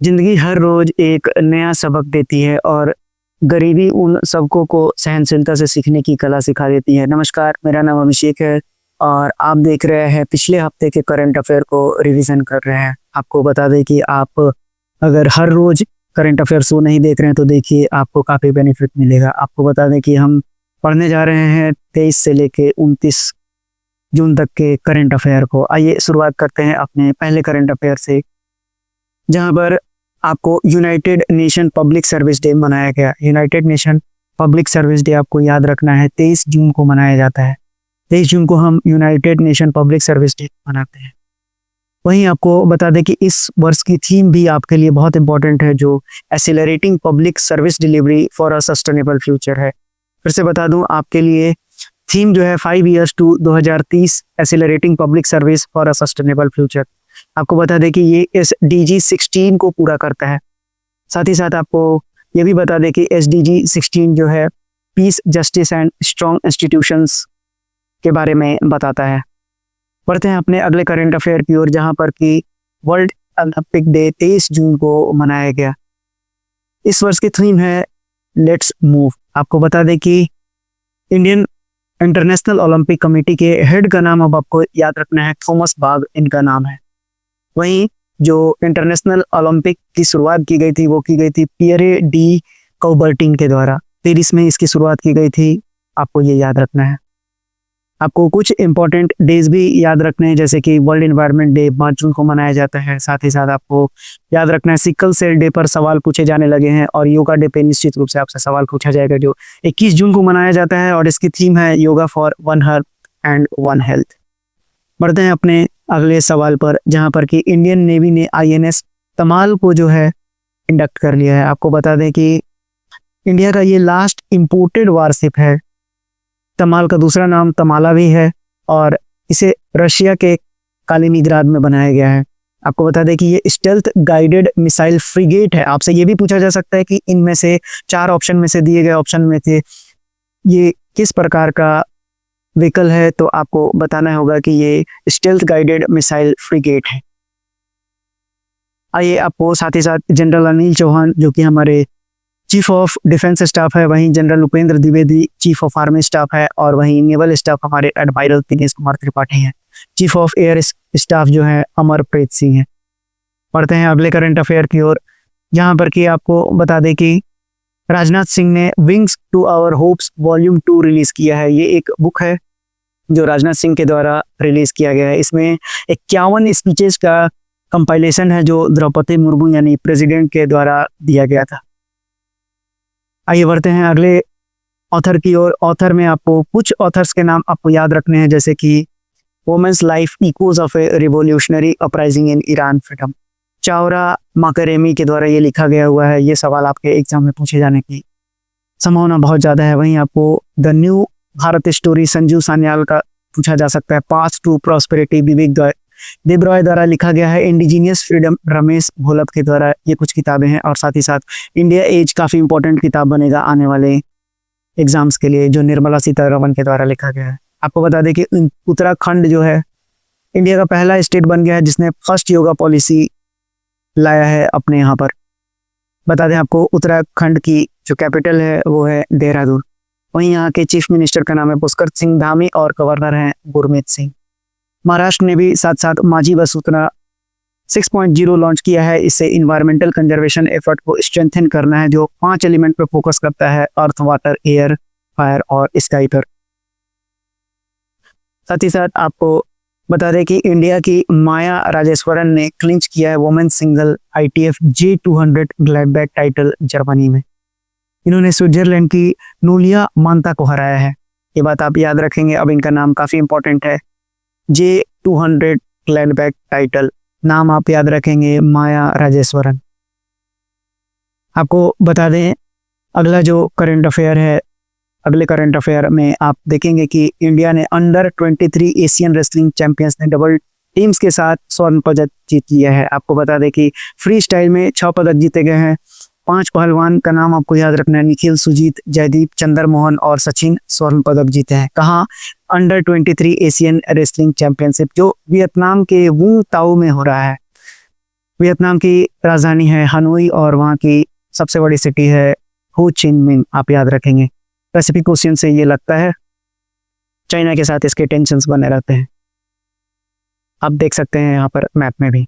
जिंदगी हर रोज एक नया सबक देती है और गरीबी उन सबकों को सहनशीलता से सीखने की कला सिखा देती है। नमस्कार, मेरा नाम अभिषेक है और आप देख रहे हैं पिछले हफ्ते के करंट अफेयर को रिवीजन कर रहे हैं। आपको बता दें कि आप अगर हर रोज करंट अफेयर शो नहीं देख रहे हैं तो देखिए, आपको काफ़ी बेनिफिट मिलेगा। आपको बता दें कि हम पढ़ने जा रहे हैं 23 से लेके 29 जून तक के करंट अफेयर को। आइए शुरुआत करते हैं अपने पहले करंट अफेयर से, जहां पर आपको United nation public service day मनाया गया। United nation public service day आपको याद रखना है 23 जून को मनाया जाता है। 23 जून को हम United nation public service day मनाते हैं। वहीं आपको बता दें कि इस वर्ष की थीम भी आपके लिए बहुत इंपॉर्टेंट है, जो accelerating public service delivery for a sustainable future है। फिर से बता दूं, आपके लिए थीम जो है 5 years to 2030 accelerating public service for a sustainable future. आपको बता दें कि ये SDG 16 को पूरा करता है। साथ ही साथ आपको ये भी बता दें कि SDG 16 जो है peace, justice and strong institutions के बारे में बताता है। बढ़ते हैं अपने अगले करंट अफेयर की ओर, जहां पर कि वर्ल्ड ओलंपिक डे 23 जून को मनाया गया। इस वर्ष की थीम है लेट्स मूव। आपको बता दें कि इंडियन इंटरनेशनल ओलंपिक कमेटी के हेड का नाम अब आपको याद रखना है, थॉमस बाग इनका नाम है। वहीं जो इंटरनेशनल ओलंपिक की शुरुआत की गई थी वो की गई थी पियरे डी कौबर्टिन के द्वारा। पेरिस में इसकी शुरुआत की गई थी, आपको ये याद रखना है। आपको कुछ इंपॉर्टेंट डेज भी याद रखने हैं, जैसे कि वर्ल्ड एनवायरनमेंट डे 5 जून को मनाया जाता है। साथ ही साथ आपको याद रखना है सिकल सेल डे पर सवाल पूछे जाने लगे हैं, और योगा डे पे निश्चित रूप से आपसे सवाल पूछा जाएगा, जो 21 जून को मनाया जाता है और इसकी थीम है yoga for one herb and one health. बढ़ते हैं अपने अगले सवाल पर, जहां पर कि इंडियन नेवी ने INS तमाल को जो है इंडक्ट कर लिया है। आपको बता दें कि इंडिया का ये लास्ट इंपोर्टेड वारशिप है। तमाल का दूसरा नाम तमाला भी है और इसे रशिया के कालिनिंग्राड में बनाया गया है। आपको बता दें कि ये स्टेल्थ गाइडेड मिसाइल फ्रिगेट है। आपसे ये भी पूछा जा सकता है कि इनमें से 4 ऑप्शन में से दिए गए ऑप्शन में थे ये किस प्रकार का व्हीकल है, तो आपको बताना होगा कि ये स्टेल्थ गाइडेड मिसाइल फ्रिगेट है। आइए आपको साथ ही साथ जनरल अनिल चौहान, जो कि हमारे चीफ ऑफ डिफेंस स्टाफ है, वहीं general Upendra Dwivedi chief of army staff है, और वहीं नेवल स्टाफ हमारे एडमायरल दिनेश कुमार त्रिपाठी हैं। चीफ ऑफ एयर स्टाफ जो है अमरप्रीत सिंह है। पढ़ते हैं अगले करंट अफेयर की ओर, जहां पर कि आपको बता दें कि राजनाथ सिंह ने wings to our hopes volume 2 release किया है। ये एक बुक है जो राजनाथ सिंह के द्वारा रिलीज किया गया है। इसमें 51 स्पीचेस का कंपाइलेशन है जो द्रौपदी मुर्मू यानी प्रेसिडेंट के द्वारा दिया गया था। आइए बढ़ते हैं अगले ऑथर की ओर। ऑथर में आपको कुछ ऑथर्स के नाम आपको याद रखने हैं, जैसे कि women's life echoes of a revolutionary uprising in Iran freedom, Chowra Makaremi के द्वारा ये लिखा गया हुआ है। ये सवाल आपके एग्जाम में पूछे जाने की संभावना बहुत ज़्यादा है। वहीं आपको the new Bharat story Sanjeev Sanyal का पूछा जा सकता है। पाथ टू प्रॉस्पेरिटी विवेक देबरॉय द्वारा लिखा गया है। इंडिजीनियस फ्रीडम रमेश भोलप के द्वारा ये कुछ किताबें हैं। और साथ ही साथ इंडिया एज काफ़ी इंपॉर्टेंट किताब बनेगा आने वाले एग्जाम्स के लिए, जो निर्मला सीतारमण के द्वारा लिखा गया है। आपको बता दें कि उत्तराखंड जो है इंडिया का पहला स्टेट बन गया है जिसने फर्स्ट योगा पॉलिसी लाया है अपने यहाँ पर। बता दें आपको उत्तराखंड की जो कैपिटल है वो है देहरादून। वहीं यहाँ के चीफ मिनिस्टर का नाम है पुष्कर सिंह धामी और गवर्नर हैं गुरमीत सिंह। महाराष्ट्र ने भी साथ साथ माझी वसुंधरा 6.0 लॉन्च किया है। इससे इन्वायरमेंटल कंजर्वेशन एफर्ट को स्ट्रेंथन करना है, जो 5 एलिमेंट पर फोकस करता है, अर्थ, वाटर, एयर, फायर और स्काई पर। साथ ही साथ आपको बता दें कि इंडिया की माया राजेश्वरन ने क्लिंच किया है women's single ITF J200 Gladbach title Germany में। इन्होंने स्विट्जरलैंड की नूलिया मांता को हराया है। ये बात आप याद रखेंगे। अब इनका नाम काफ़ी इंपॉर्टेंट है, J200 ग्लैडबैक टाइटल, नाम आप याद रखेंगे माया राजेश्वरन। आपको बता दें अगला जो करंट अफेयर है, अगले करंट अफेयर में आप देखेंगे कि इंडिया ने अंडर 23 एशियन रेसलिंग चैंपियंस ने डबल टीम्स के साथ स्वर्ण पदक जीत लिया है। आपको बता दें कि फ्री स्टाइल में 6 पदक जीते गए हैं। 5 पहलवान का नाम आपको याद रखना है, निखिल, सुजीत, जयदीप, चंद्रमोहन और सचिन स्वर्ण पदक जीते हैं। कहाँ? अंडर 23 एशियन रेसलिंग चैंपियनशिप, जो वियतनाम के वू ताओ में हो रहा है। वियतनाम की राजधानी है हनोई और वहाँ की सबसे बड़ी सिटी है हो चिन मिन, आप याद रखेंगे। पैसिफिक ओशियन से ये लगता है, चाइना के साथ इसके टेंशन्स बने रहते हैं। आप देख सकते हैं यहाँ पर मैप में भी।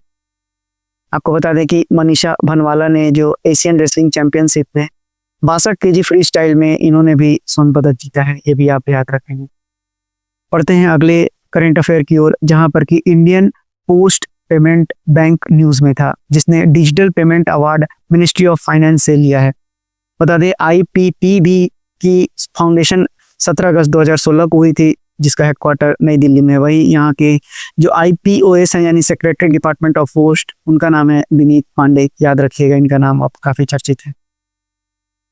आपको बता दें कि मनीषा भनवाला ने जो एशियन रेसलिंग चैंपियनशिप में 62 केजी फ्री स्टाइल में इन्होंने भी स्वर्ण पदक जीता है, ये भी आप याद रखेंगे। पढ़ते हैं अगले करंट अफेयर की ओर, जहां पर कि Indian post payment bank news में था, जिसने digital payment award ministry of finance से लिया है। बता दें IPPB की फाउंडेशन 17 अगस्त 2016 को हुई थी, जिसका हेडक्वार्टर नई दिल्ली में है। वही यहाँ के जो IPOS है यानी सेक्रेटरी डिपार्टमेंट ऑफ पोस्ट, उनका नाम है विनीत पांडे, याद रखिएगा इनका नाम, अब काफी चर्चित है।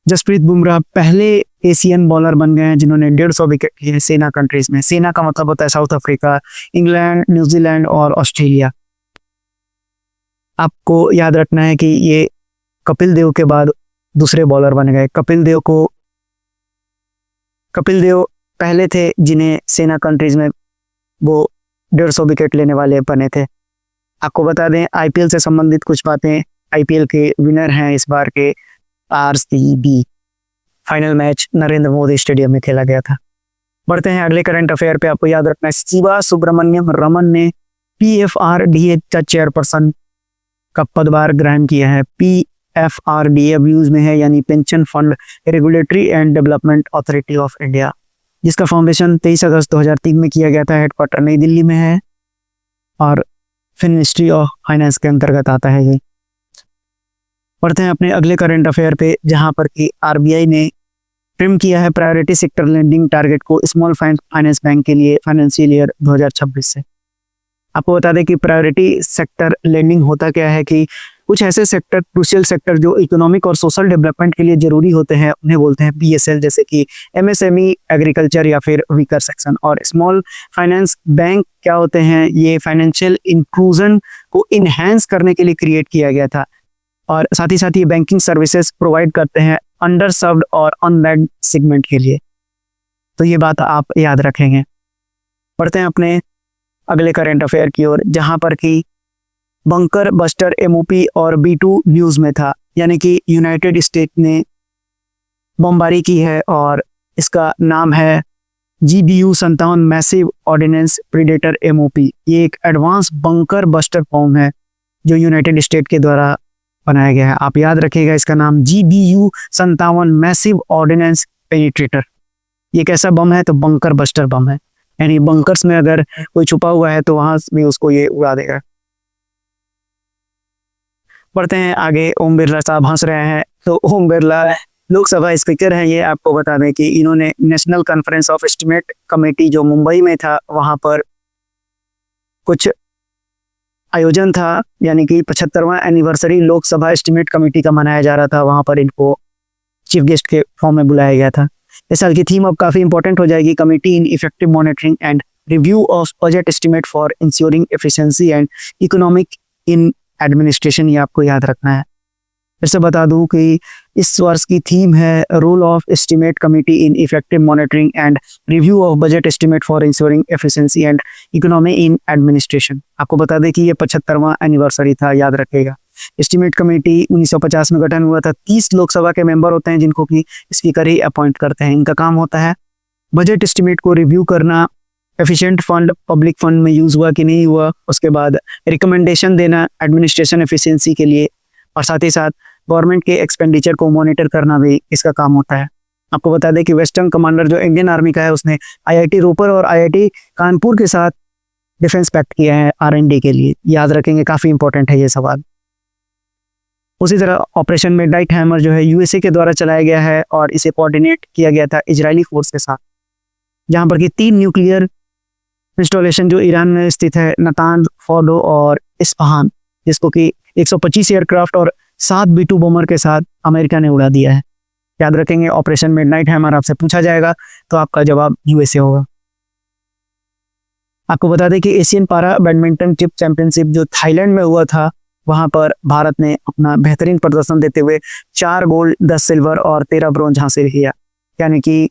जसप्रीत बुमराह पहले एशियन बॉलर बन गए हैं जिन्होंने 150 विकेट लिए सेना कंट्रीज में। सेना का मतलब होता है साउथ अफ्रीका, इंग्लैंड, न्यूजीलैंड और ऑस्ट्रेलिया। आपको याद रखना है कि ये कपिल देव के बाद दूसरे बॉलर बन गए। कपिल देव पहले थे जिन्हें सेना कंट्रीज में वो 150 विकेट लेने वाले बने थे। आपको बता दें IPL से संबंधित कुछ बातें, IPL के विनर हैं इस बार के RCB। Final match Narendra Modi stadium में खेला गया था। बढ़ते हैं अगले करंट अफेयर पे। आपको याद रखना है शिवा सुब्रमण्यम रमन ने PFRDA का चेयरपर्सन का पदभार ग्रहण किया है। PFRDA व्यूज में है यानी pension fund regulatory and development authority of India, जिसका फाउंडेशन 23 अगस्त 2003 में किया गया था। हेडक्वार्टर नई दिल्ली में है और मिनिस्ट्री ऑफ फाइनेंस के अंतर्गत आता है ये। पढ़ते हैं अपने अगले करंट अफेयर पे, जहां पर कि RBI ने ट्रिम किया है प्रायोरिटी सेक्टर लेंडिंग टारगेट को स्मॉल फाइनेंस बैंक के लिए फाइनेंशियल ईयर 2026 से। आपको बता दें कि प्रायोरिटी सेक्टर लेंडिंग होता क्या है कि कुछ ऐसे सेक्टर, क्रूशियल सेक्टर जो इकोनॉमिक और सोशल डेवलपमेंट के लिए जरूरी होते हैं, उन्हें बोलते हैं PSL, जैसे कि MSME, एग्रीकल्चर या फिर वीकर सेक्शन। और स्मॉल फाइनेंस बैंक क्या होते हैं, ये फाइनेंशियल इंक्लूजन को इन्हेंस करने के लिए क्रिएट किया गया था और साथ ही साथ ये बैंकिंग सर्विसेज प्रोवाइड करते हैं अंडर सर्व्ड और अनबैंक्ड सेगमेंट के लिए। तो ये बात आप याद रखेंगे। पढ़ते हैं अपने अगले करंट अफेयर की ओर, जहां पर कि बंकर बस्टर MOP और B2 न्यूज में था, यानी कि यूनाइटेड स्टेट ने बमबारी की है और इसका नाम है GBU-57 massive ordnance predator MOP। ये एक एडवांस बंकर बस्टर फॉर्म है जो यूनाइटेड स्टेट के द्वारा बनाया गया है। आप याद रखिएगा इसका नाम GBU-57 मैसिव ऑर्डिनेंस पेनिट्रेटर। ये कैसा बम है, तो बंकर बस्टर बम है, यानी बंकर्स में अगर कोई छुपा हुआ है तो वहां भी उसको ये उड़ा देगा। बढ़ते हैं आगे। ओम बिरला साहब हंस रहे हैं, तो ओम बिरला लोकसभा स्पीकर हैं। ये आपको बता दें कि इन्होंने national conference of estimate committee जो मुंबई में था, वहां पर कुछ आयोजन था, यानी कि 75वां एनिवर्सरी लोकसभा एस्टिमेट कमेटी का मनाया जा रहा था। वहां पर इनको चीफ गेस्ट के फॉर्म में बुलाया गया था। इस साल की थीम अब काफी इंपॉर्टेंट हो जाएगी, committee in effective monitoring and review of budget estimate for ensuring efficiency and economic in administration. ये आपको याद रखना है। फिर से बता दूं कि इस वर्ष की थीम है role of estimate committee in effective monitoring and review of budget estimate for ensuring efficiency and economy in administration. आपको बता दें कि ये 75वां एनिवर्सरी था, याद रखिएगा। एस्टिमेट कमेटी 1950 में गठन हुआ था। 30 लोकसभा के मेंबर होते हैं जिनको कि स्पीकर ही अपॉइंट करते हैं। इनका काम होता है बजट एस्टिमेट को रिव्यू करना, एफिशिएंट फंड पब्लिक फंड में यूज हुआ कि नहीं हुआ, उसके बाद रिकमेंडेशन देना एडमिनिस्ट्रेशन एफिशिएंसी के लिए, और साथ ही साथ गवर्नमेंट के एक्सपेंडिचर को मॉनिटर करना भी इसका काम होता है। आपको बता दें कि वेस्टर्न कमांडर जो इंडियन आर्मी का है, उसने IIT रोपर और IIT कानपुर के साथ डिफेंस पैक्ट किया है R&D के लिए। याद रखेंगे, काफी इंपॉर्टेंट है ये सवाल। उसी तरह ऑपरेशन मिडनाइट हैमर जो है USA के द्वारा चलाया गया है और इसे कोऑर्डिनेट किया गया था इजरायली फोर्स के साथ, जहां पर कि 3 न्यूक्लियर इंस्टॉलेशन जो ईरान में स्थित है, नातांज, फोर्डो और इस्फहान, जिसको कि 125 एयरक्राफ्ट और 7 B2 बॉम्बर के साथ अमेरिका ने उड़ा दिया है। याद रखेंगे, ऑपरेशन मिडनाइट हैमर आपसे पूछा जाएगा तो आपका जवाब USA होगा। आपको बता दें कि एशियन पारा बैडमिंटन टिप चैंपियनशिप जो थाईलैंड में हुआ था, वहां पर भारत ने अपना बेहतरीन प्रदर्शन देते हुए 4 गोल्ड, 10 सिल्वर और 13 ब्रोंज हासिल किया, यानी कि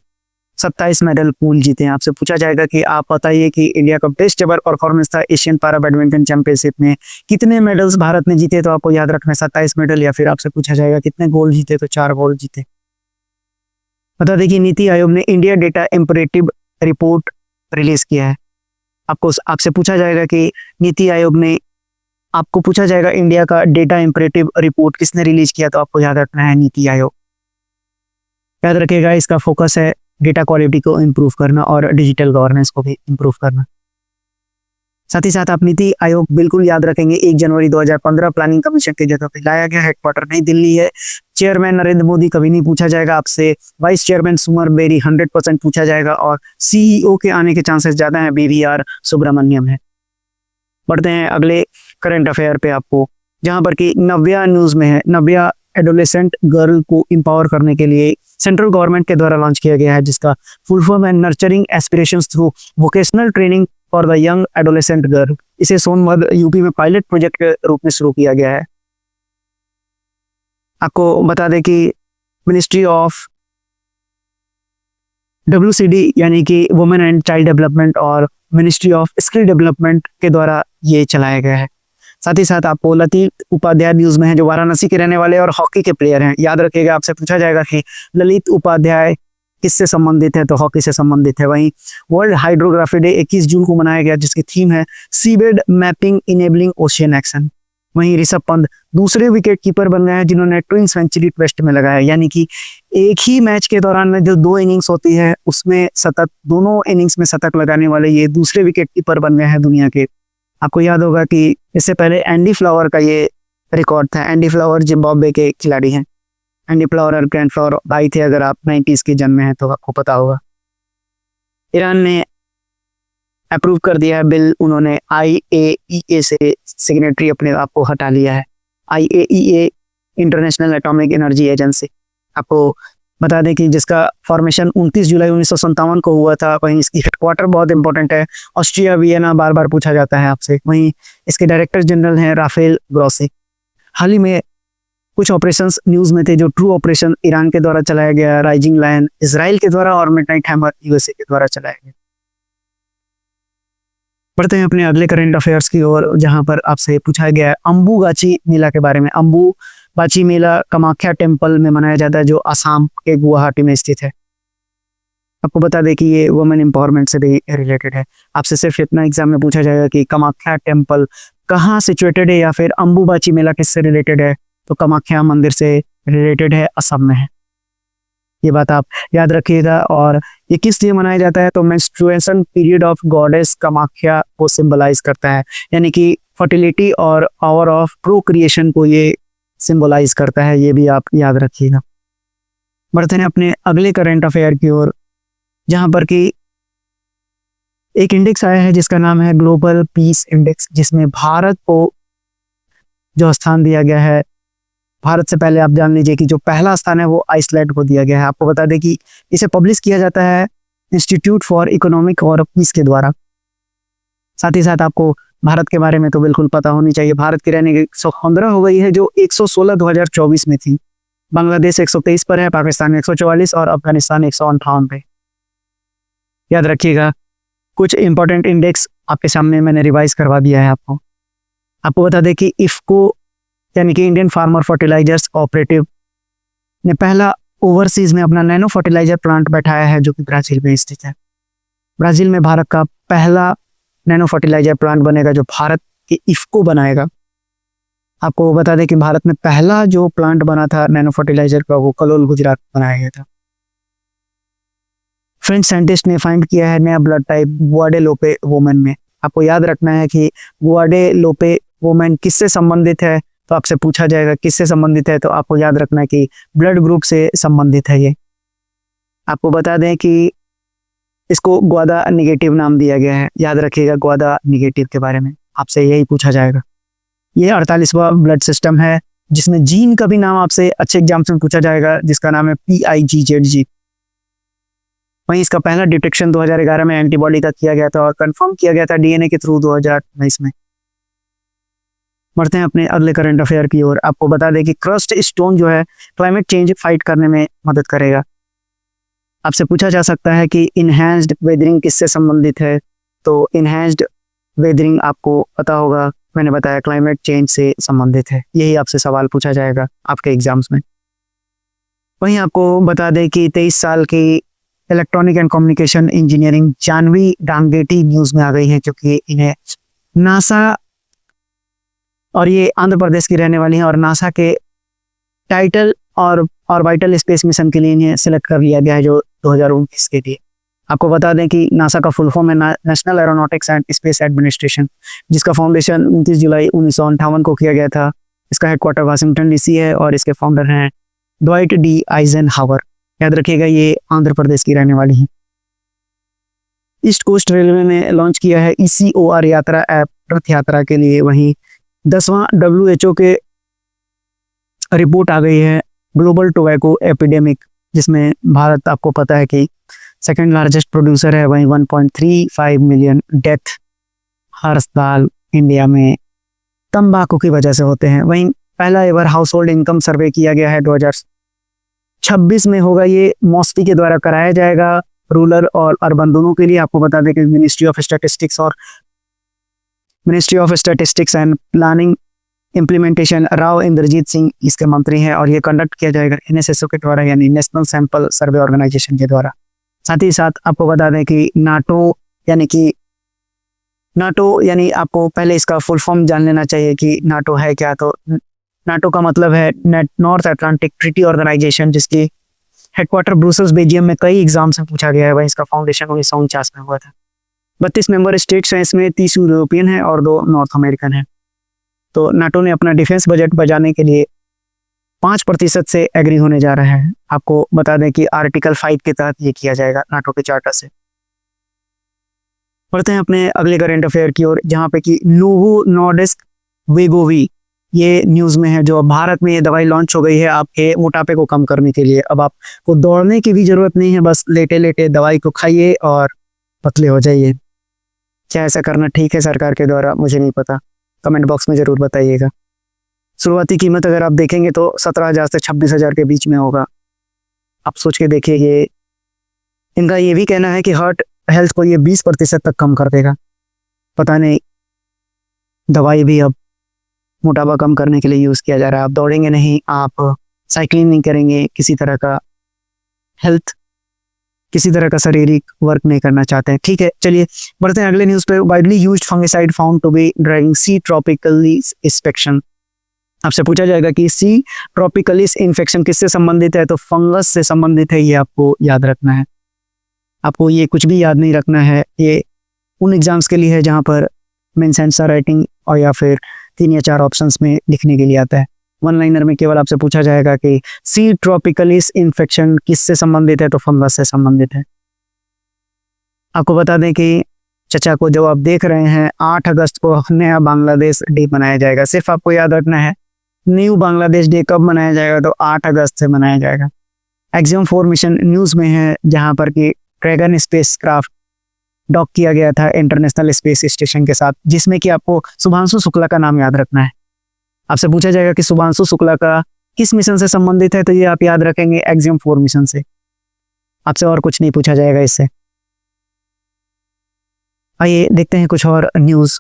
27 मेडल पूल जीते हैं। आपसे पूछा जाएगा कि आप बताइए कि इंडिया का बेस्ट एवर परफॉर्मेंस था एशियन पारा बैडमिंटन चैंपियनशिप में, कितने मेडल्स भारत ने जीते, तो आपको याद रखना है 27 मेडल। या फिर आपसे पूछा जाएगा कितने गोल्ड जीते, तो 4 गोल्ड जीते। बता दें कि नीति आयोग ने India data imperative report release किया है। आपसे पूछा जाएगा कि नीति आयोग ने, आपको पूछा जाएगा इंडिया का डेटा इम्परेटिव रिपोर्ट किसने रिलीज किया, तो आपको याद रखना है नीति आयोग। याद रखिएगा इसका फोकस है डेटा क्वालिटी को इम्प्रूव करना और डिजिटल गवर्नेंस को भी इम्प्रूव करना। साथ ही साथ आप नीति आयोग बिल्कुल याद रखेंगे 1 जनवरी 2015 प्लानिंग कमीशन की जगह पे लाया गया। हेडक्वार्टर नई दिल्ली है। चेयरमैन नरेंद्र मोदी कभी नहीं पूछा जाएगा आपसे। वाइस चेयरमैन सुमर बेरी 100% पूछा जाएगा। और सीईओ के आने के चांसेस ज्यादा हैं, BVR सुब्रमण्यम है। बढ़ते हैं अगले करंट अफेयर पे आपको, जहां पर कि नव्या न्यूज में है। नव्या एडोलेसेंट गर्ल को एम्पावर करने के लिए सेंट्रल गवर्नमेंट के द्वारा लॉन्च किया गया है, जिसका फुल फॉर्म है nurturing aspirations through vocational training for the young adolescent girl. इसे सोनभद्र यूपी में पायलट प्रोजेक्ट के रूप में शुरू किया गया है। आपको बता दें कि मिनिस्ट्री ऑफ WCD यानी कि वुमेन एंड चाइल्ड डेवलपमेंट और मिनिस्ट्री ऑफ स्किल डेवलपमेंट के द्वारा ये चलाया गया है। साथ ही साथ आपको ललित उपाध्याय न्यूज में है, जो वाराणसी के रहने वाले और हॉकी के प्लेयर हैं। याद रखिएगा आपसे पूछा जाएगा कि ललित उपाध्याय किससे संबंधित है, तो हॉकी से संबंधित है। वहीं वर्ल्ड हाइड्रोग्राफी डे 21 जून को मनाया गया, जिसकी थीम है seabed mapping enabling ocean action. वहीं ऋषभ पंत दूसरे विकेट कीपर बन गए हैं जिन्होंने ट्विन सेंचुरी टेस्ट में लगाया, यानी कि एक ही मैच के दौरान में जो 2 इनिंग्स होती है उसमें शतक, दोनों इनिंग्स में शतक लगाने वाले ये दूसरे विकेट कीपर बन गए हैं दुनिया के। आपको याद होगा कि इससे पहले एंडी फ्लावर का ये रिकॉर्ड था। एंडी फ्लावर जिम्बाब्वे के खिलाड़ी हैं। एंडी फ्लावर और ग्रैंड फ्लावर भाई थे। अगर आप 90s के जन्मे हैं तो आपको पता होगा। ईरान ने अप्रूव कर दिया है बिल। उन्होंने IAEA से सिग्नेटरी अपने आप को हटा लिया है। IAEA international atomic energy agency. आपको बता दें कि जिसका फॉर्मेशन 29 जुलाई 1957 को हुआ था। वहीं इसकी हेडक्वार्टर बहुत इंपॉर्टेंट है, ऑस्ट्रिया वियना, बार बार पूछा जाता है आपसे। वहीं इसके डायरेक्टर जनरल हैं राफेल ग्रोसी। हाल ही में कुछ ऑपरेशंस न्यूज में थे, जो ट्रू ऑपरेशन ईरान के द्वारा चलाया गया, राइजिंग लायन इसराइल के द्वारा और मिडनाइट हैमर USA के द्वारा चलाया गया। बढ़ते हैं अपने अगले करंट अफेयर्स की ओर, जहां पर आपसे पूछा गया है अंबुबाची मेला के बारे में। अंबुबाची मेला कामाख्या टेम्पल में मनाया जाता है, जो असम के गुवाहाटी में स्थित है। आपको बता दें कि ये वुमेन एम्पावरमेंट से भी रिलेटेड है। आपसे सिर्फ इतना एग्जाम में पूछा जाएगा कि कामाख्या टेम्पल कहाँ सिचुएटेड है, या फिर अंबुबाची मेला किससे रिलेटेड है, तो कामाख्या मंदिर से रिलेटेड है, असम में है। ये बात आप याद रखिएगा। और ये किस लिए मनाया जाता है, तो menstruation period of goddess Kamakhya को सिंबलाइज करता है, यानी कि फर्टिलिटी और पावर ऑफ प्रोक्रिएशन को ये सिंबलाइज करता है। ये भी आप याद रखिएगा। बढ़ते हैं अपने अगले करंट अफेयर की ओर, जहां पर कि एक इंडेक्स आया है जिसका नाम है ग्लोबल पीस इंडेक्स, जिसमें भारत को जो स्थान दिया गया है, भारत से पहले आप जान लीजिए कि जो पहला स्थान है वो आइसलैंड को दिया गया है। आपको बता दें कि इसे पब्लिश किया जाता है इंस्टीट्यूट फॉर इकोनॉमिक और पीस के द्वारा। साथ ही साथ आपको भारत के बारे में तो बिल्कुल पता होनी चाहिए। भारत की रहने की 115 हो गई है, जो 116 2024 में थी। बांग्लादेश 123 पर है, पाकिस्तान 144 और अफगानिस्तान 158 पे। याद रखिएगा, कुछ इंपॉर्टेंट इंडेक्स आपके सामने मैंने रिवाइज करवा दिया है आपको बता दें कि इफ्को यानी कि इंडियन फार्मर फर्टिलाइजर्स कोऑपरेटिव ने पहला ओवरसीज में अपना नैनो फर्टिलाइजर प्लांट बैठाया है, जो कि ब्राजील में स्थित है। ब्राजील में भारत का पहला नैनो फर्टिलाइजर प्लांट बनेगा, जो भारत के इफ्को बनाएगा। आपको बता दें कि भारत में पहला जो प्लांट बना था नैनो फर्टिलाइजर का, वो कलोल गुजरात बनाया गया था। फ्रेंच साइंटिस्ट ने फाइंड किया है नया ब्लड टाइप गुआडेलोपे वुमेन में। आपको याद रखना है कि गुआडेलोपे वुमेन किससे संबंधित है, तो आपसे पूछा जाएगा किससे संबंधित है, तो आपको याद रखना है कि ब्लड ग्रुप से संबंधित है ये। आपको बता दें कि इसको ग्वादा निगेटिव नाम दिया गया है। याद रखिएगा ग्वादा निगेटिव के बारे में आपसे यही पूछा जाएगा। ये 48वां ब्लड सिस्टम है, जिसमें जीन का भी नाम आपसे अच्छे एग्जाम में पूछा जाएगा, जिसका नाम है PIGZG। वहीं इसका पहला डिटेक्शन 2011 में एंटीबॉडी का किया गया था और कंफर्म किया गया था DNA के थ्रू 2019 में। बढ़ते हैं अपने अगले करंट अफेयर की ओर। आपको बता दें कि क्रस्ट स्टोन जो है क्लाइमेट चेंज फाइट करने में मदद करेगा। आपसे पूछा जा सकता है कि इनहैंस्ड वेदरिंग किससे संबंधित है। तो इनहैंस्ड वेदरिंग आपको पता होगा, मैंने बताया क्लाइमेट चेंज से संबंधित है। यही आपसे सवाल पूछा जाएगा आपके एग्जाम्स में। वहीं आपको बता दें कि 23 साल की electronic and communication engineering Janvi Dangeti news में आ गई है, क्योंकि इन्हें नासा, और ये आंध्र प्रदेश की रहने वाली हैं, और नासा के टाइटल और ऑर्बिटल स्पेस मिशन के लिए इन्हें सिलेक्ट कर लिया गया है, जो 2019 के लिए। आपको बता दें कि नासा का फुल फॉर्म है national aeronautics and space administration, जिसका फाउंडेशन 29 जुलाई 1958 को किया गया था। इसका हेडक्वार्टर वाशिंगटन डीसी है और इसके फाउंडर हैं ड्वाइट डी आइजनहावर। याद रखिएगा, ये आंध्र प्रदेश की रहने वाली हैं। ईस्ट कोस्ट रेलवे ने लॉन्च किया है ECOR यात्रा ऐप रथ यात्रा के लिए। वहीं 10वां WHO के रिपोर्ट आ गई है ग्लोबल टोबैको एपिडेमिक, जिसमें भारत आपको पता है कि सेकंड लार्जेस्ट प्रोड्यूसर है। वहीं 1.35 मिलियन डेथ हर साल इंडिया में तंबाकू की वजह से होते हैं। वहीं पहला एवर हाउस होल्ड इनकम सर्वे किया गया है 2026 में होगा। ये मॉस्टी के द्वारा कराया जाएगा, रूरल और अर्बन दोनों के लिए। आपको बता दें कि ministry of statistics and planning implementation Rao Inderjit Singh इसके मंत्री हैं, और ये कंडक्ट किया जाएगा NSSO के द्वारा, यानी नेशनल सैंपल सर्वे ऑर्गेनाइजेशन के द्वारा। साथ ही साथ आपको बता दें कि नाटो यानी आपको पहले इसका फुल फॉर्म जान लेना चाहिए कि नाटो है क्या। तो नाटो का मतलब है नॉर्थ अटलांटिक ट्रीटी ऑर्गेनाइजेशन, जिसकी हेडक्वार्टर ब्रुसेल्स बेल्जियम में कई एग्जाम से पूछा गया है। वहीं इसका फाउंडेशन 1949 में हुआ था। 32 मेंबर स्टेट्स हैं इसमें, 30 यूरोपियन हैं और 2 नॉर्थ अमेरिकन हैं। तो नाटो ने अपना डिफेंस बजट बढ़ाने के लिए 5% से एग्री होने जा रहा है। आपको बता दें कि आर्टिकल 5 के तहत ये किया जाएगा नाटो के चार्टर से। बढ़ते हैं अपने अगले करंट अफेयर की ओर, जहाँ पे कि नोवो नॉर्डिस्क वेगोवी ये न्यूज़ में है, जो भारत में ये दवाई लॉन्च हो गई है आपके मोटापे को कम करने के लिए। अब आपको दौड़ने की भी जरूरत नहीं है, बस लेटे लेटे दवाई को खाइए और पतले हो जाइए। क्या ऐसा करना ठीक है सरकार के द्वारा? मुझे नहीं पता, कमेंट बॉक्स में ज़रूर बताइएगा। शुरुआती कीमत अगर आप देखेंगे तो 17,000 से 26,000 के बीच में होगा। आप सोच के देखिए, ये इनका ये भी कहना है कि हार्ट हेल्थ को ये 20% तक कम कर देगा। पता नहीं, दवाई भी अब मोटापा कम करने के लिए यूज़ किया जा रहा है। आप दौड़ेंगे नहीं, आप साइकिलिंग नहीं करेंगे, किसी तरह का शारीरिक वर्क नहीं करना चाहते हैं, ठीक है। चलिए बढ़ते हैं अगले न्यूज़ पे। Widely used fungicide found to be driving C tropicalis infection. आपसे पूछा जाएगा कि सी ट्रॉपिकलिस इन्फेक्शन किससे संबंधित है, तो फंगस से संबंधित है। ये आपको याद रखना है। आपको ये कुछ भी याद नहीं रखना है, ये उन एग्जाम्स के लिए है जहाँ पर मेंस आंसर राइटिंग और या फिर 3 या 4 ऑप्शंस में लिखने के लिए आता है। 1 लाइनर में केवल आपसे पूछा जाएगा कि सी ट्रॉपिकलिस इन्फेक्शन किससे संबंधित है, तो फंगस से संबंधित है। आपको बता दें कि चचा को जो आप देख रहे हैं, 8 अगस्त को नया बांग्लादेश डे मनाया जाएगा। सिर्फ आपको याद रखना है, न्यू बांग्लादेश डे कब मनाया जाएगा, तो 8 अगस्त से मनाया जाएगा। एक्सियम 4 मिशन न्यूज़ में है, जहाँ पर कि ड्रैगन स्पेस क्राफ्ट डॉक किया गया था इंटरनेशनल स्पेस स्टेशन के साथ, जिसमें कि आपको शुभांशु शुक्ला का नाम याद रखना है। आपसे पूछा जाएगा कि शुभांशु शुक्ला का किस मिशन से संबंधित है, तो ये आप याद रखेंगे एक्सियम 4 मिशन से। आपसे और कुछ नहीं पूछा जाएगा इससे। आइए देखते हैं कुछ और न्यूज़।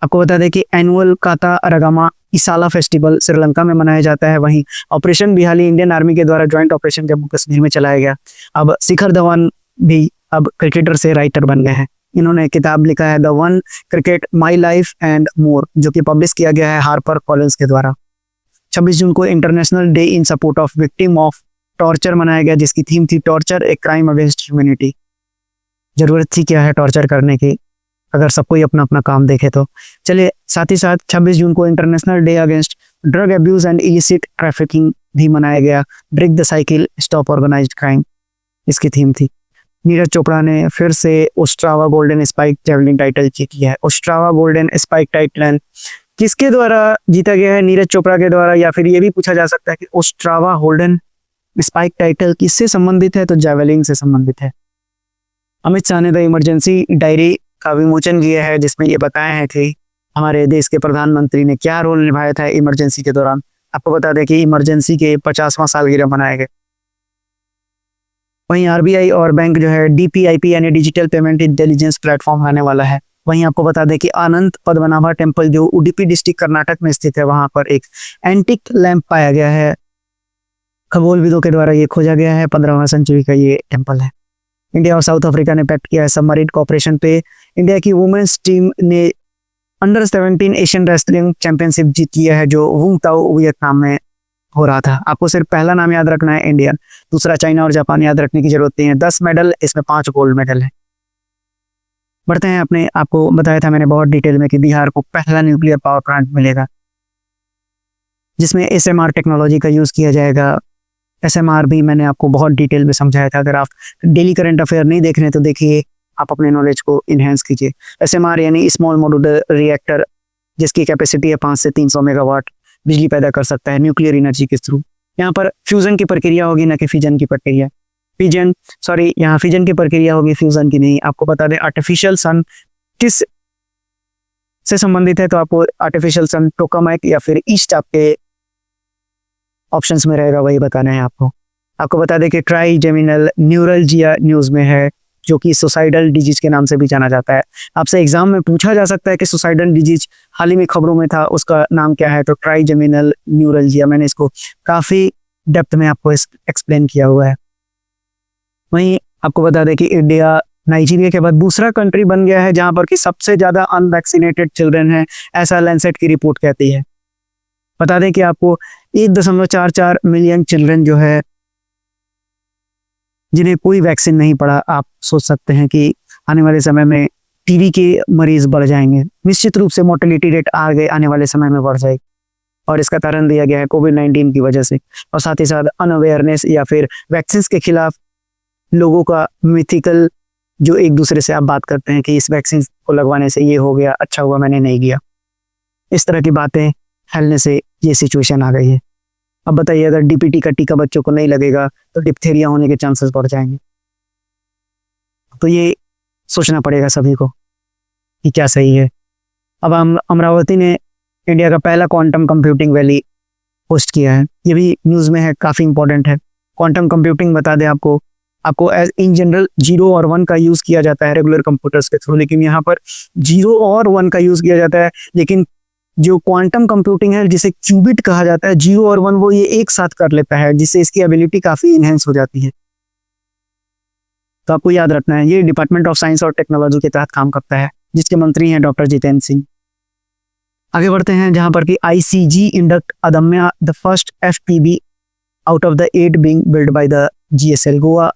आपको बता दें कि एनुअल काता रगामा इसाला फेस्टिवल श्रीलंका में मनाया जाता है। वहीं ऑपरेशन बिहाली इंडियन आर्मी के द्वारा ज्वाइंट ऑपरेशन जम्मू कश्मीर में चलाया गया। अब शिखर धवन भी अब क्रिकेटर से राइटर बन गए हैं। इन्होंने किताब लिखा है the one cricket my life and more, जो कि पब्लिश किया गया है हार्पर कॉलिंस के द्वारा। 26 जून को international day in support of victim of torture मनाया गया, जिसकी थीम थी torture a crime against humanity. जरूरत थी क्या है टॉर्चर करने की, अगर सब कोई अपना अपना काम देखे तो। चलिए साथ ही साथ 26 जून को international day against drug abuse and illicit trafficking भी मनाया गया। Break the cycle stop organised crime इसकी थीम थी। नीरज चोपड़ा ने फिर से Ostrava golden spike javelin title जीत लिया है। ओस्ट्रावा गोल्डन स्पाइक टाइटल किसके द्वारा जीता गया है? नीरज चोपड़ा के द्वारा। या फिर ये भी पूछा जा सकता है कि ओस्ट्रावा गोल्डन स्पाइक टाइटल किससे संबंधित है, तो जैवलिन से संबंधित है। अमित शाह ने द इमरजेंसी डायरी का विमोचन किया है, जिसमें ये बताया है कि हमारे देश के प्रधानमंत्री ने क्या रोल निभाया था इमरजेंसी के दौरान। आपको बता दें कि इमरजेंसी के 50वां सालगिरह मनाया गया। वहीं आरबीआई और बैंक जो है डीपीआईपी यानी डिजिटल पेमेंट इंटेलिजेंस प्लेटफॉर्म लाने वाला है। वहीं आपको बता दें कि आनंद पद्मनाभा टेम्पल जो उडुपी डिस्ट्रिक्ट कर्नाटक में स्थित है, वहां पर एक एंटिक लैंप पाया गया है। खगोलविदों के द्वारा ये खोजा गया है। 15वां सेंचुरी का ये टेम्पल है। इंडिया और साउथ अफ्रीका ने पैक्ट किया है सबमरीन कॉपरेशन पे। इंडिया की वुमेन्स टीम ने अंडर 17 एशियन रेसलिंग चैंपियनशिप जीत लिया है, जो वुंगटाओ वियतनाम में हो रहा था। आपको सिर्फ पहला नाम याद रखना है इंडियन, दूसरा चाइना और जापान याद रखने की जरूरत नहीं है। 10 मेडल, इसमें 5 गोल्ड मेडल है। बढ़ते हैं अपने, आपको बताया था मैंने बहुत डिटेल में कि बिहार को पहला न्यूक्लियर पावर प्लांट मिलेगा जिसमें एसएमआर टेक्नोलॉजी का यूज किया जाएगा। एसएमआर भी मैंने आपको बहुत डिटेल में समझाया था। अगर आप डेली करंट अफेयर नहीं देख रहे हैं तो देखिए, आप अपने नॉलेज को इन्हेंस कीजिए। एसएमआर यानी स्मॉल मॉड्यूलर रिएक्टर, जिसकी कैपेसिटी है 5 से 300 मेगावाट, बिजली पैदा कर सकता है न्यूक्लियर एनर्जी के थ्रू। यहाँ पर फ्यूजन की प्रक्रिया होगी, ना कि फिजन की प्रक्रिया। यहाँ फिजन की प्रक्रिया होगी, फ्यूजन की नहीं। आपको बता दें आर्टिफिशियल सन किस से संबंधित है, तो आपको आर्टिफिशियल सन टोकामेक या फिर ईस्ट आपके ऑप्शंस में रहेगा, वही बताना है आपको। आपको बता दें कि ट्राइजेमिनल न्यूरल्जिया न्यूज में है, जो कि सुसाइडल डिजीज के नाम से भी जाना जाता है। आपसे एग्जाम में पूछा जा सकता है कि सुसाइडल डिजीज हाल ही में खबरों में था, उसका नाम क्या है, तो ट्राइजेमिनल न्यूरल्जिया। मैंने इसको काफी डेप्थ में आपको एक्सप्लेन किया हुआ है। वहीं आपको बता दें कि इंडिया नाइजीरिया के बाद दूसरा कंट्री बन गया है जहां पर कि सबसे ज्यादा अनवैक्सीनेटेड चिल्ड्रन है, ऐसा लैंसेट की रिपोर्ट कहती है। बता दें कि आपको 1.44 मिलियन चिल्ड्रन जो है जिन्हें कोई वैक्सीन नहीं पड़ा। आप सोच सकते हैं कि आने वाले समय में टीबी के मरीज बढ़ जाएंगे। निश्चित रूप से मोर्टेलिटी रेट आने वाले समय में बढ़ जाएगी, और इसका कारण दिया गया है कोविड-19 की वजह से, और साथ ही साथ अनअवेयरनेस या फिर वैक्सीन के खिलाफ लोगों का मिथिकल, जो एक दूसरे से आप बात करते हैं कि इस वैक्सीन को लगवाने से ये हो गया, अच्छा हुआ मैंने नहीं किया, इस तरह की बातें फैलने से ये सिचुएशन आ गई है। अब बताइए, अगर डीपीटी का टीका बच्चों को नहीं लगेगा तो डिप्थेरिया होने के चांसेस बढ़ जाएंगे। तो ये सोचना पड़ेगा सभी को कि क्या सही है। अब अमरावती ने इंडिया का पहला क्वांटम कंप्यूटिंग वैली होस्ट किया है, ये भी न्यूज़ में है, काफ़ी इंपॉर्टेंट है। क्वांटम कंप्यूटिंग बता दें आपको एज इन जनरल 0 और 1 का यूज़ किया जाता है रेगुलर कंप्यूटर्स के थ्रू, लेकिन यहाँ पर 0 और 1 का यूज़ किया जाता है। लेकिन जो क्वांटम कंप्यूटिंग है, जिसे क्यूबिट कहा जाता है, 0 और 1 वो ये एक साथ कर लेता है, जिससे इसकी एबिलिटी काफ़ी इनहेंस हो जाती है। तो आपको याद रखना है, ये डिपार्टमेंट ऑफ साइंस और टेक्नोलॉजी के तहत काम करता है, जिसके मंत्री हैं डॉक्टर जितेंद्र सिंह। आगे बढ़ते हैं, जहां पर कि ICG induct Adamya the first FPV out of the 8 being build by the GSL. Goa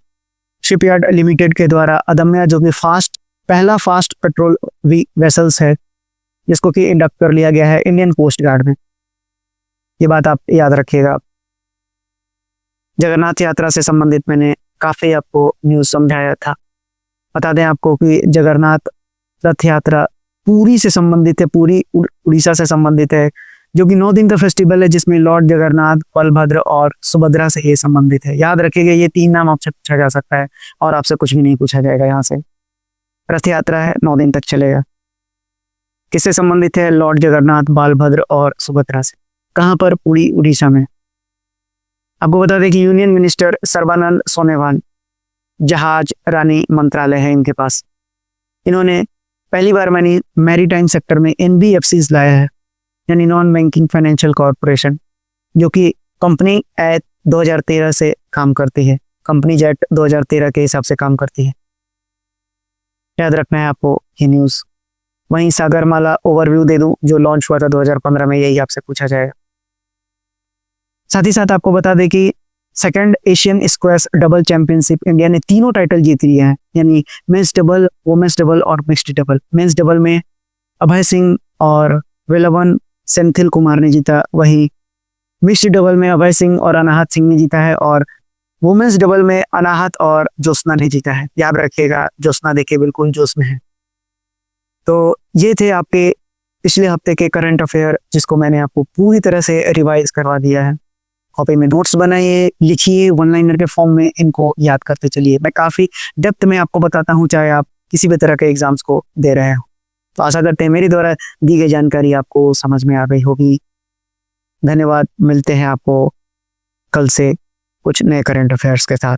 shipyard limited के द्वारा अदम्या, जो कि पहला फास्ट पेट्रोल वेसल्स है, जिसको कि इंडक्ट कर लिया गया है इंडियन कोस्ट गार्ड में। ये बात आप याद रखिएगा। जगन्नाथ यात्रा से संबंधित मैंने काफ़ी आपको न्यूज़ समझाया था। बता दें आपको कि जगन्नाथ रथ यात्रा पूरी से संबंधित है, पूरी उड़ीसा से संबंधित है, जो कि 9 दिन का फेस्टिवल है, जिसमें लॉर्ड जगन्नाथ, बलभद्र और सुभद्रा से ये संबंधित है। याद रखिएगा, ये 3 नाम आपसे पूछा जा सकता है और आपसे कुछ भी नहीं पूछा जाएगा। यहाँ से रथ यात्रा है, 9 दिन तक चलेगा। किससे संबंधित है? लॉर्ड जगन्नाथ, बलभद्र और सुभद्रा से। कहाँ पर? पूरी उड़ीसा में। आपको बता दें कि यूनियन मिनिस्टर सर्बानंद सोनोवाल, जहाज रानी मंत्रालय है इनके पास, इन्होंने पहली बार मैरीटाइम सेक्टर में एनबीएफसीज लाया है, यानी नॉन बैंकिंग फाइनेंशियल कॉर्पोरेशन, जो कि कंपनी एक्ट 2013 से काम करती है, कंपनी एक्ट 2013 के हिसाब से काम करती है। याद रखना है आपको ये न्यूज़। वहीं सागरमाला ओवरव्यू दे दूं, जो लॉन्च हुआ था 2015 में, यही आपसे पूछा जाएगा। साथ ही साथ आपको बता दें कि second Asian squash double championship India ने तीनों टाइटल जीत लिए हैं, यानी मेंस डबल, वुमेन्स डबल और मिक्स्ड डबल। मेंस डबल में अभय सिंह और वेलवन सेंथिल कुमार ने जीता, वहीं मिक्स्ड डबल में अभय सिंह और अनाहत सिंह ने जीता है, और वुमेन्स डबल में अनाहत और ज्योत्सना ने जीता है। याद रखिएगा, ज्योत्सना देखिए बिल्कुल जोश में है। तो ये थे आपके पिछले हफ्ते के करंट अफेयर, जिसको मैंने आपको पूरी तरह से रिवाइज करवा दिया है। कॉपी में नोट्स बनाइए, लिखिए, वन लाइनर के फॉर्म में इनको याद करते चलिए। मैं काफ़ी डेप्थ में आपको बताता हूँ, चाहे आप किसी भी तरह के एग्जाम्स को दे रहे हो। तो आशा करते हैं मेरी द्वारा दी गई जानकारी आपको समझ में आ गई होगी। धन्यवाद। मिलते हैं आपको कल से कुछ नए करंट अफेयर्स के साथ।